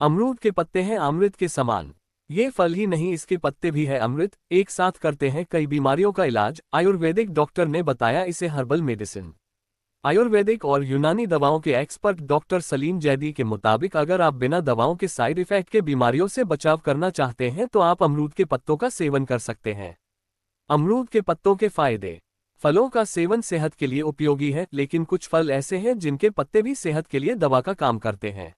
अमरूद के पत्ते हैं अमृत के समान। ये फल ही नहीं, इसके पत्ते भी है अमृत, एक साथ करते हैं कई बीमारियों का इलाज। आयुर्वेदिक डॉक्टर ने बताया इसे हर्बल मेडिसिन। आयुर्वेदिक और यूनानी दवाओं के एक्सपर्ट डॉक्टर सलीम जैदी के मुताबिक अगर आप बिना दवाओं के साइड इफेक्ट के बीमारियों से बचाव करना चाहते हैं तो आप अमरूद के पत्तों का सेवन कर सकते हैं। अमरूद के पत्तों के फायदे। फलों का सेवन सेहत के लिए उपयोगी है, लेकिन कुछ फल ऐसे हैं जिनके पत्ते भी सेहत के लिए दवा का काम करते हैं।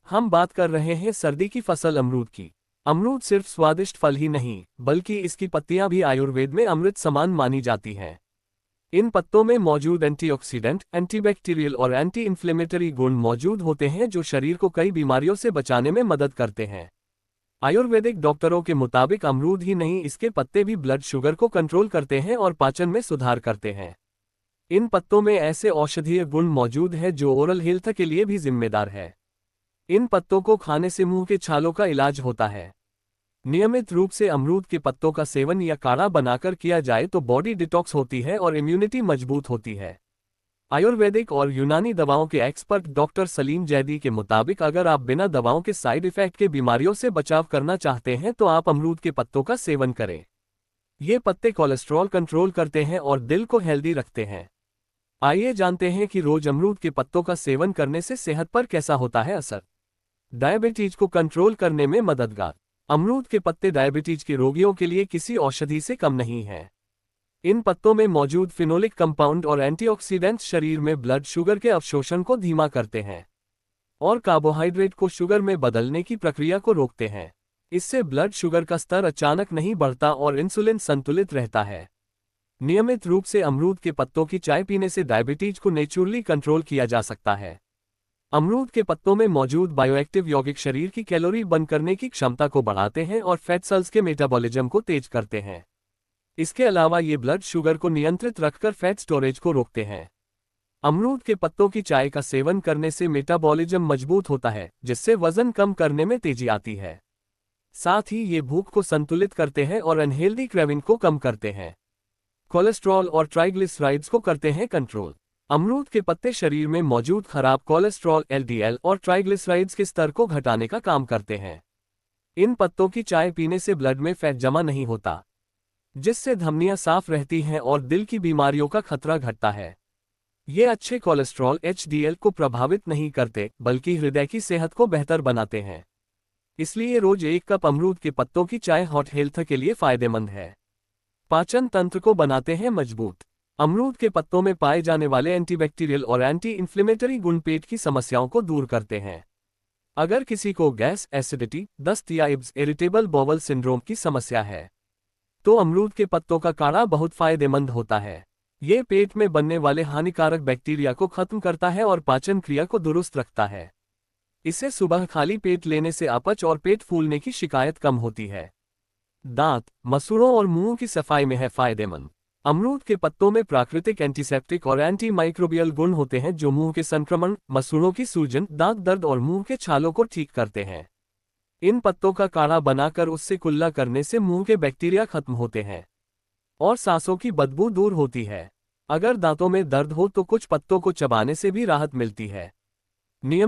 हम बात कर रहे हैं सर्दी की फसल अमरूद की। अमरूद सिर्फ स्वादिष्ट फल ही नहीं, बल्कि इसकी पत्तियां भी आयुर्वेद में अमृत समान मानी जाती हैं। इन पत्तों में मौजूद एंटीऑक्सीडेंट, एंटीबैक्टीरियल और एंटी इन्फ्लेमेटरी गुण मौजूद होते हैं जो शरीर को कई बीमारियों से बचाने में मदद करते हैं। आयुर्वेदिक डॉक्टरों के मुताबिक अमरूद ही नहीं, इसके पत्ते भी ब्लड शुगर को कंट्रोल करते हैं और पाचन में सुधार करते हैं। इन पत्तों में ऐसे औषधीय गुण मौजूद हैं जो ओरल हेल्थ के लिए भी जिम्मेदार है। इन पत्तों को खाने से मुंह के छालों का इलाज होता है। नियमित रूप से अमरूद के पत्तों का सेवन या काढ़ा बनाकर किया जाए तो बॉडी डिटॉक्स होती है और इम्यूनिटी मजबूत होती है। आयुर्वेदिक और यूनानी दवाओं के एक्सपर्ट डॉक्टर सलीम जैदी के मुताबिक अगर आप बिना दवाओं के साइड इफेक्ट के बीमारियों से बचाव करना चाहते हैं तो आप अमरूद के पत्तों का सेवन करें। ये पत्ते कोलेस्ट्रॉल कंट्रोल करते हैं और दिल को हेल्दी रखते हैं। आइए जानते हैं कि रोज अमरूद के पत्तों का सेवन करने से सेहत पर कैसा होता है असर। डायबिटीज को कंट्रोल करने में मददगार। अमरूद के पत्ते डायबिटीज के रोगियों के लिए किसी औषधि से कम नहीं हैं। इन पत्तों में मौजूद फिनोलिक कंपाउंड और एंटीऑक्सीडेंट्स शरीर में ब्लड शुगर के अवशोषण को धीमा करते हैं और कार्बोहाइड्रेट को शुगर में बदलने की प्रक्रिया को रोकते हैं। इससे ब्लड शुगर का स्तर अचानक नहीं बढ़ता और इंसुलिन संतुलित रहता है। नियमित रूप से अमरूद के पत्तों की चाय पीने से डायबिटीज को नेचुरली कंट्रोल किया जा सकता है। अमरूद के पत्तों में मौजूद बायोएक्टिव यौगिक शरीर की कैलोरी बर्न करने की क्षमता को बढ़ाते हैं और फैट सेल्स के मेटाबॉलिज्म को तेज करते हैं। इसके अलावा ये ब्लड शुगर को नियंत्रित रखकर फैट स्टोरेज को रोकते हैं। अमरूद के पत्तों की चाय का सेवन करने से मेटाबॉलिज्म मजबूत होता है, जिससे वजन कम करने में तेजी आती है। साथ ही ये भूख को संतुलित करते हैं और अनहेल्दी क्रेविंग को कम करते हैं। कोलेस्ट्रॉल और ट्राइग्लिसराइड्स को करते हैं कंट्रोल। अमरूद के पत्ते शरीर में मौजूद खराब कोलेस्ट्रॉल, एलडीएल और ट्राइग्लिसराइड्स के स्तर को घटाने का काम करते हैं। इन पत्तों की चाय पीने से ब्लड में फैट जमा नहीं होता, जिससे धमनियां साफ रहती हैं और दिल की बीमारियों का खतरा घटता है। ये अच्छे कोलेस्ट्रॉल एचडीएल को प्रभावित नहीं करते, बल्कि हृदय की सेहत को बेहतर बनाते हैं। इसलिए रोज एक कप अमरूद के पत्तों की चाय हॉट हेल्थ के लिए फायदेमंद है। पाचन तंत्र को बनाते हैं मजबूत। अमरूद के पत्तों में पाए जाने वाले एंटीबैक्टीरियल और एंटी इन्फ्लेमेटरी गुण पेट की समस्याओं को दूर करते हैं। अगर किसी को गैस, एसिडिटी, दस्त या इरिटेबल बॉवल सिंड्रोम की समस्या है तो अमरूद के पत्तों का काढ़ा बहुत फायदेमंद होता है। ये पेट में बनने वाले हानिकारक बैक्टीरिया को खत्म करता है और पाचन क्रिया को दुरुस्त रखता है। इसे सुबह खाली पेट लेने से अपच और पेट फूलने की शिकायत कम होती है। दांत, मसूड़ों और मुंह की सफाई में है फायदेमंद। अमरूद के पत्तों में प्राकृतिक एंटीसेप्टिक और एंटी माइक्रोबियल गुण होते हैं जो मुंह के संक्रमण, मसूड़ों की सूजन, दांत दर्द और मुंह के छालों को ठीक करते हैं। इन पत्तों का काढ़ा बनाकर उससे कुल्ला करने से मुंह के बैक्टीरिया खत्म होते हैं और सांसों की बदबू दूर होती है। अगर दांतों में दर्द हो तो कुछ पत्तों को चबाने से भी राहत मिलती है। नियम